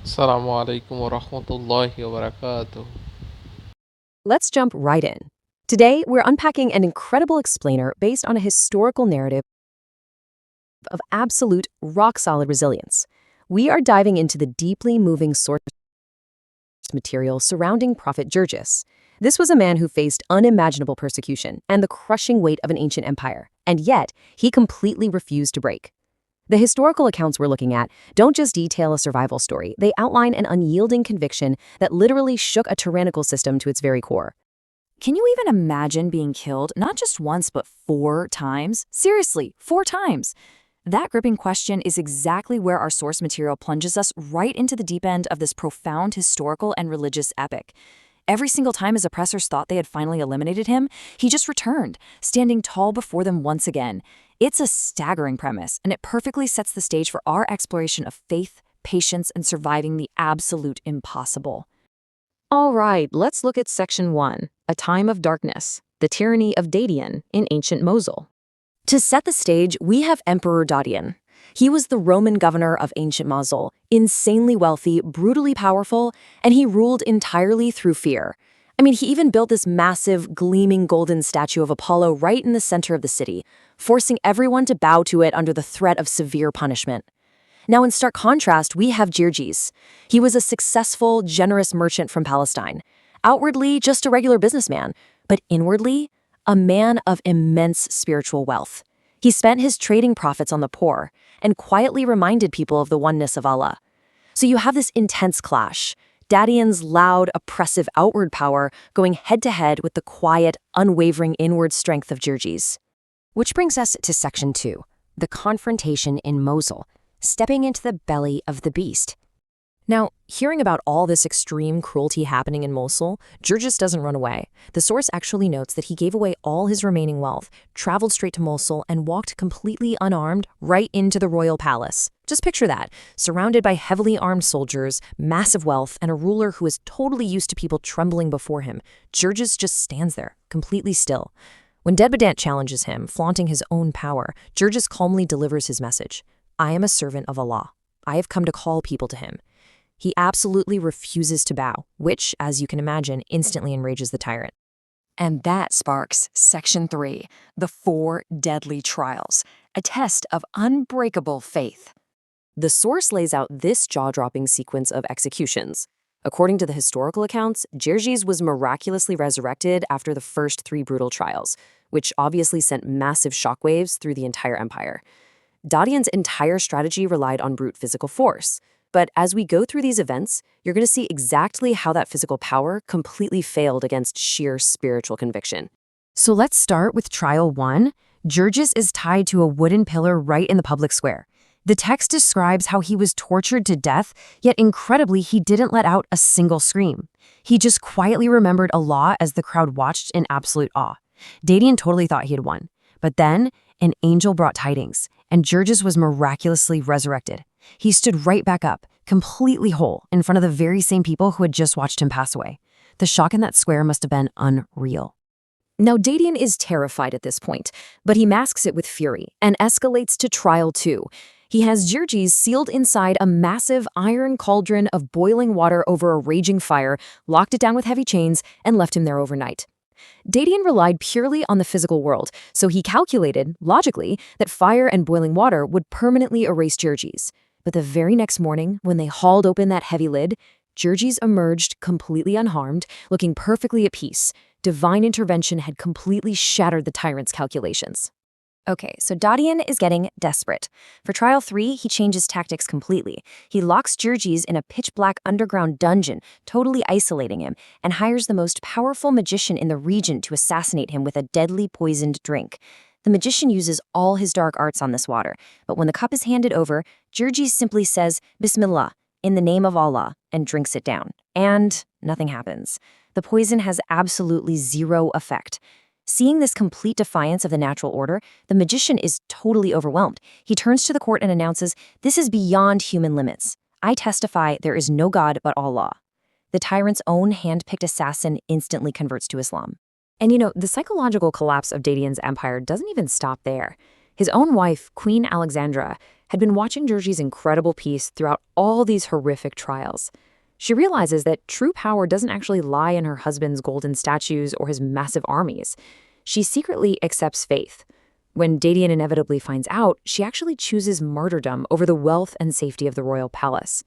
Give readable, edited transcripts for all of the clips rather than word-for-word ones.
Assalamu alaikum wa rahmatullahi wa barakatuh. Let's jump right in. Today, we're unpacking an incredible explainer based on a historical narrative of absolute rock-solid resilience. We are diving into the deeply moving source material surrounding Prophet Jurgis. This was a man who faced unimaginable persecution and the crushing weight of an ancient empire, and yet he completely refused to break. The historical accounts we're looking at don't just detail a survival story, they outline an unyielding conviction that literally shook a tyrannical system to its very core. Can you even imagine being killed not just once, but 4 times? Seriously, 4 times. That gripping question is exactly where our source material plunges us right into the deep end of this profound historical and religious epic. Every single time his oppressors thought they had finally eliminated him, he just returned, standing tall before them once again. It's a staggering premise, and it perfectly sets the stage for our exploration of faith, patience, and surviving the absolute impossible. All right, let's look at Section 1, A Time of Darkness, the Tyranny of Dadian in ancient Mosul. To set the stage, we have Emperor Dadian. He was the Roman governor of ancient Mosul, insanely wealthy, brutally powerful, and he ruled entirely through fear. He even built this massive, gleaming golden statue of Apollo right in the center of the city, forcing everyone to bow to it under the threat of severe punishment. Now, in stark contrast, we have Jurgis. He was a successful, generous merchant from Palestine. Outwardly, just a regular businessman, but inwardly, a man of immense spiritual wealth. He spent his trading profits on the poor and quietly reminded people of the oneness of Allah. So you have this intense clash. Dadian's loud, oppressive outward power going head-to-head with the quiet, unwavering inward strength of Jurgis. Which brings us to Section 2, the confrontation in Mosul, stepping into the belly of the beast. Now, hearing about all this extreme cruelty happening in Mosul, Jurgis doesn't run away. The source actually notes that he gave away all his remaining wealth, traveled straight to Mosul, and walked completely unarmed right into the royal palace. Just picture that, surrounded by heavily armed soldiers, massive wealth, and a ruler who is totally used to people trembling before him. Jurgis just stands there, completely still. When Deadbedant challenges him, flaunting his own power, Jurgis calmly delivers his message. I am a servant of Allah. I have come to call people to him. He absolutely refuses to bow, which, as you can imagine, instantly enrages the tyrant. And that sparks Section 3, the 4 deadly trials, a test of unbreakable faith. The source lays out this jaw-dropping sequence of executions. According to the historical accounts, Jurgis was miraculously resurrected after the first 3 brutal trials, which obviously sent massive shockwaves through the entire empire. Dadian's entire strategy relied on brute physical force. But as we go through these events, you're going to see exactly how that physical power completely failed against sheer spiritual conviction. So let's start with Trial 1. Jurgis is tied to a wooden pillar right in the public square. The text describes how he was tortured to death, yet incredibly, he didn't let out a single scream. He just quietly remembered Allah as the crowd watched in absolute awe. Dadian totally thought he had won. But then, an angel brought tidings, and Jurgis was miraculously resurrected. He stood right back up, completely whole, in front of the very same people who had just watched him pass away. The shock in that square must have been unreal. Now, Dadian is terrified at this point, but he masks it with fury and escalates to Trial 2. He has Jurgis sealed inside a massive iron cauldron of boiling water over a raging fire, locked it down with heavy chains, and left him there overnight. Dadian relied purely on the physical world, so he calculated, logically, that fire and boiling water would permanently erase Jurgis. But the very next morning, when they hauled open that heavy lid, Jurgis emerged completely unharmed, looking perfectly at peace. Divine intervention had completely shattered the tyrant's calculations. Okay, so Dadian is getting desperate. For Trial 3, he changes tactics completely. He locks Jurgis in a pitch-black underground dungeon, totally isolating him, and hires the most powerful magician in the region to assassinate him with a deadly poisoned drink. The magician uses all his dark arts on this water, but when the cup is handed over, Jurgis simply says, Bismillah, in the name of Allah, and drinks it down. And nothing happens. The poison has absolutely zero effect. Seeing this complete defiance of the natural order, the magician is totally overwhelmed. He turns to the court and announces, "This is beyond human limits. I testify there is no God but Allah." The tyrant's own hand-picked assassin instantly converts to Islam. And the psychological collapse of Dadian's empire doesn't even stop there. His own wife, Queen Alexandra, had been watching Georgie's incredible peace throughout all these horrific trials. She realizes that true power doesn't actually lie in her husband's golden statues or his massive armies. She secretly accepts faith. When Dadian inevitably finds out, she actually chooses martyrdom over the wealth and safety of the royal palace.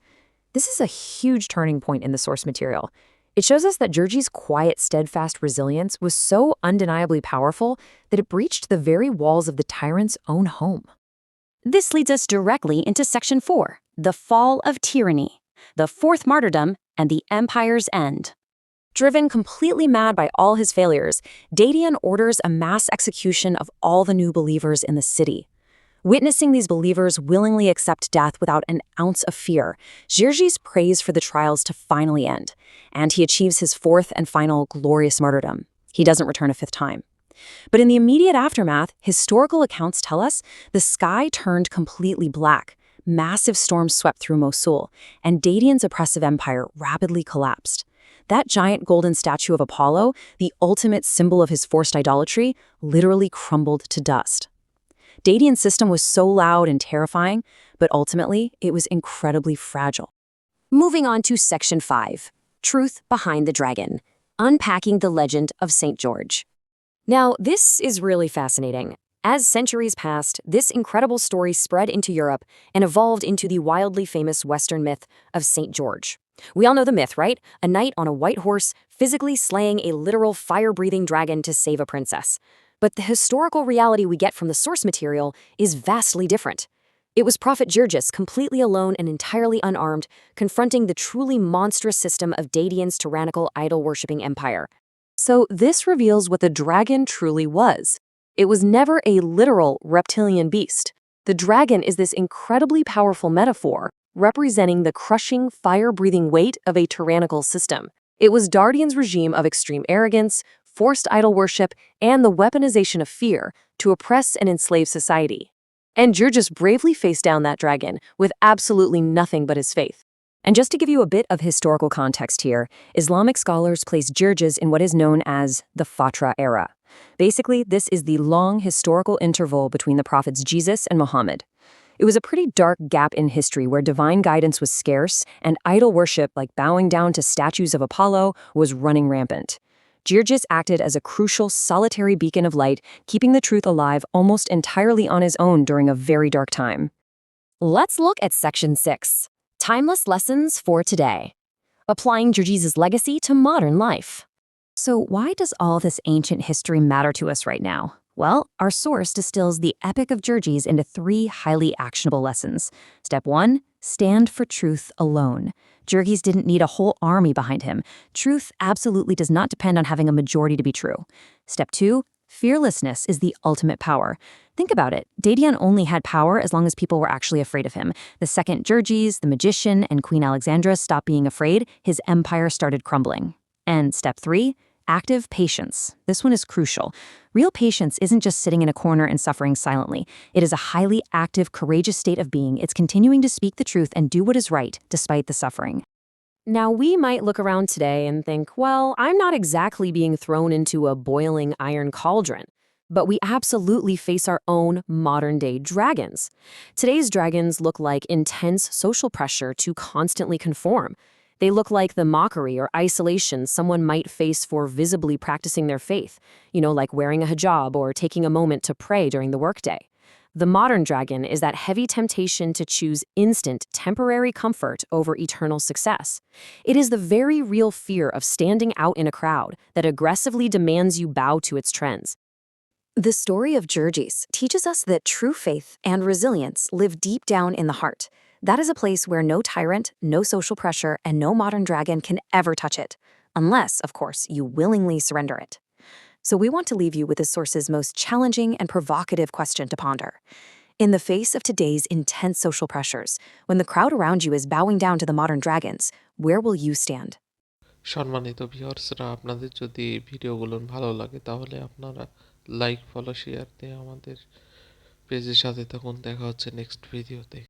This is a huge turning point in the source material. It shows us that Georgie's quiet, steadfast resilience was so undeniably powerful that it breached the very walls of the tyrant's own home. This leads us directly into Section 4, the fall of tyranny, the fourth martyrdom, and the empire's end. Driven completely mad by all his failures, Dadian orders a mass execution of all the new believers in the city. Witnessing these believers willingly accept death without an ounce of fear, Georges prays for the trials to finally end, and he achieves his fourth and final glorious martyrdom. He doesn't return a fifth time. But in the immediate aftermath, historical accounts tell us the sky turned completely black, massive storms swept through Mosul, and Dadian's oppressive empire rapidly collapsed. That giant golden statue of Apollo, the ultimate symbol of his forced idolatry, literally crumbled to dust. Dadian's system was so loud and terrifying, but ultimately, it was incredibly fragile. Moving on to Section 5, Truth Behind the Dragon, Unpacking the Legend of St. George. Now, this is really fascinating. As centuries passed, this incredible story spread into Europe and evolved into the wildly famous Western myth of St. George. We all know the myth, right? A knight on a white horse physically slaying a literal fire-breathing dragon to save a princess. But the historical reality we get from the source material is vastly different. It was Prophet Georges, completely alone and entirely unarmed, confronting the truly monstrous system of Dadian's tyrannical idol-worshipping empire. So this reveals what the dragon truly was. It was never a literal reptilian beast. The dragon is this incredibly powerful metaphor, representing the crushing, fire-breathing weight of a tyrannical system. It was Dadian's regime of extreme arrogance, forced idol worship, and the weaponization of fear to oppress and enslave society. And Georges bravely faced down that dragon with absolutely nothing but his faith. And just to give you a bit of historical context here, Islamic scholars place Georges in what is known as the Fatra era. Basically, this is the long historical interval between the prophets Jesus and Muhammad. It was a pretty dark gap in history where divine guidance was scarce and idol worship, like bowing down to statues of Apollo, was running rampant. Georges acted as a crucial, solitary beacon of light, keeping the truth alive almost entirely on his own during a very dark time. Let's look at Section 6, Timeless Lessons for Today, Applying Georges' Legacy to Modern Life. So why does all this ancient history matter to us right now? Well, our source distills the Epic of Georges into 3 highly actionable lessons. Step 1, stand for truth alone. Georges didn't need a whole army behind him. Truth absolutely does not depend on having a majority to be true. Step 2, fearlessness is the ultimate power. Think about it. Dadian only had power as long as people were actually afraid of him. The second Georges, the magician, and Queen Alexandra stopped being afraid, his empire started crumbling. And step 3, active patience. This one is crucial. Real patience isn't just sitting in a corner and suffering silently. It is a highly active, courageous state of being. It's continuing to speak the truth and do what is right, despite the suffering. Now, we might look around today and think, well, I'm not exactly being thrown into a boiling iron cauldron. But we absolutely face our own modern-day dragons. Today's dragons look like intense social pressure to constantly conform. They look like the mockery or isolation someone might face for visibly practicing their faith, like wearing a hijab or taking a moment to pray during the workday. The modern dragon is that heavy temptation to choose instant, temporary comfort over eternal success. It is the very real fear of standing out in a crowd that aggressively demands you bow to its trends. The story of Georges teaches us that true faith and resilience live deep down in the heart. That is a place where no tyrant, no social pressure, and no modern dragon can ever touch it. Unless, of course, you willingly surrender it. So we want to leave you with this source's most challenging and provocative question to ponder. In the face of today's intense social pressures, when the crowd around you is bowing down to the modern dragons, where will you stand? সম্মানিত ভিউয়ার্সরা, আপনাদের যদি এই ভিডিওগুলো ভালো লাগে তাহলে আপনারা লাইক, ফলো, শেয়ার দিয়ে আমাদের পেজের সাথে থাকুন। দেখা হচ্ছে নেক্সট ভিডিওতে।